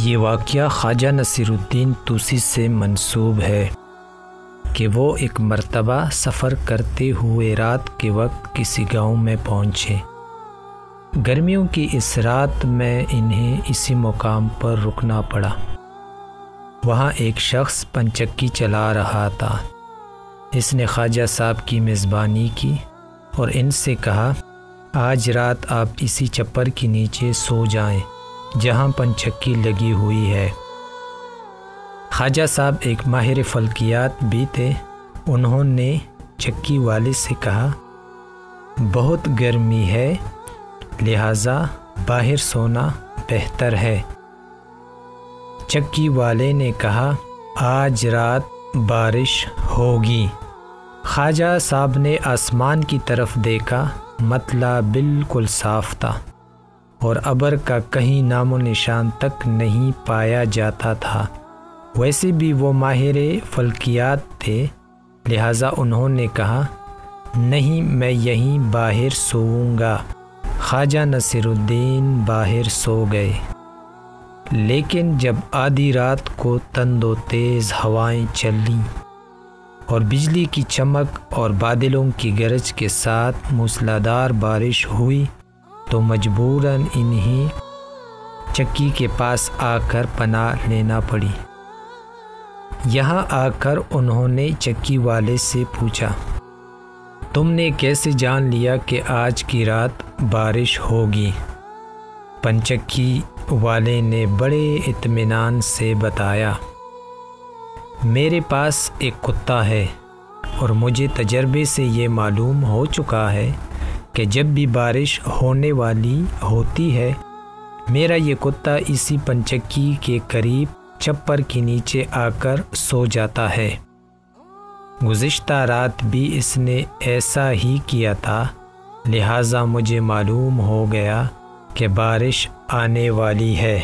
یہ واقعہ خواجہ نصیر الدین طوسی سے منسوب ہے کہ وہ ایک مرتبہ سفر کرتے ہوئے رات کے وقت کسی گاؤں میں پہنچے۔ گرمیوں کی اس رات میں انہیں اسی مقام پر رکنا پڑا۔ وہاں ایک شخص پنچکی چلا رہا تھا۔ اس نے خواجہ صاحب کی میزبانی کی اور ان سے کہا، آج رات آپ اسی چھپر کے نیچے سو جائیں جہاں پنچکی لگی ہوئی ہے۔ خواجہ صاحب ایک ماہر فلکیات بھی تھے۔ انہوں نے چکی والے سے کہا، بہت گرمی ہے لہٰذا باہر سونا بہتر ہے۔ چکی والے نے کہا، آج رات بارش ہوگی۔ خواجہ صاحب نے آسمان کی طرف دیکھا، مطلع بالکل صاف تھا اور ابر کا کہیں نام و نشان تک نہیں پایا جاتا تھا۔ ویسے بھی وہ ماہر فلکیات تھے، لہٰذا انہوں نے کہا، نہیں میں یہیں باہر سوؤں گا۔ خواجہ نصیر الدین باہر سو گئے، لیکن جب آدھی رات کو تند و تیز ہوائیں چلیں اور بجلی کی چمک اور بادلوں کی گرج کے ساتھ موسلادھار بارش ہوئی تو مجبوراً انہیں چکی کے پاس آ کر پناہ لینا پڑی۔ یہاں آ کر انہوں نے چکی والے سے پوچھا، تم نے کیسے جان لیا کہ آج کی رات بارش ہوگی؟ پنچکی والے نے بڑے اطمینان سے بتایا، میرے پاس ایک کتا ہے اور مجھے تجربے سے یہ معلوم ہو چکا ہے کہ جب بھی بارش ہونے والی ہوتی ہے میرا یہ کتا اسی پنچکی کے قریب چھپر کے نیچے آ کر سو جاتا ہے۔ گزشتہ رات بھی اس نے ایسا ہی کیا تھا، لہٰذا مجھے معلوم ہو گیا کہ بارش آنے والی ہے۔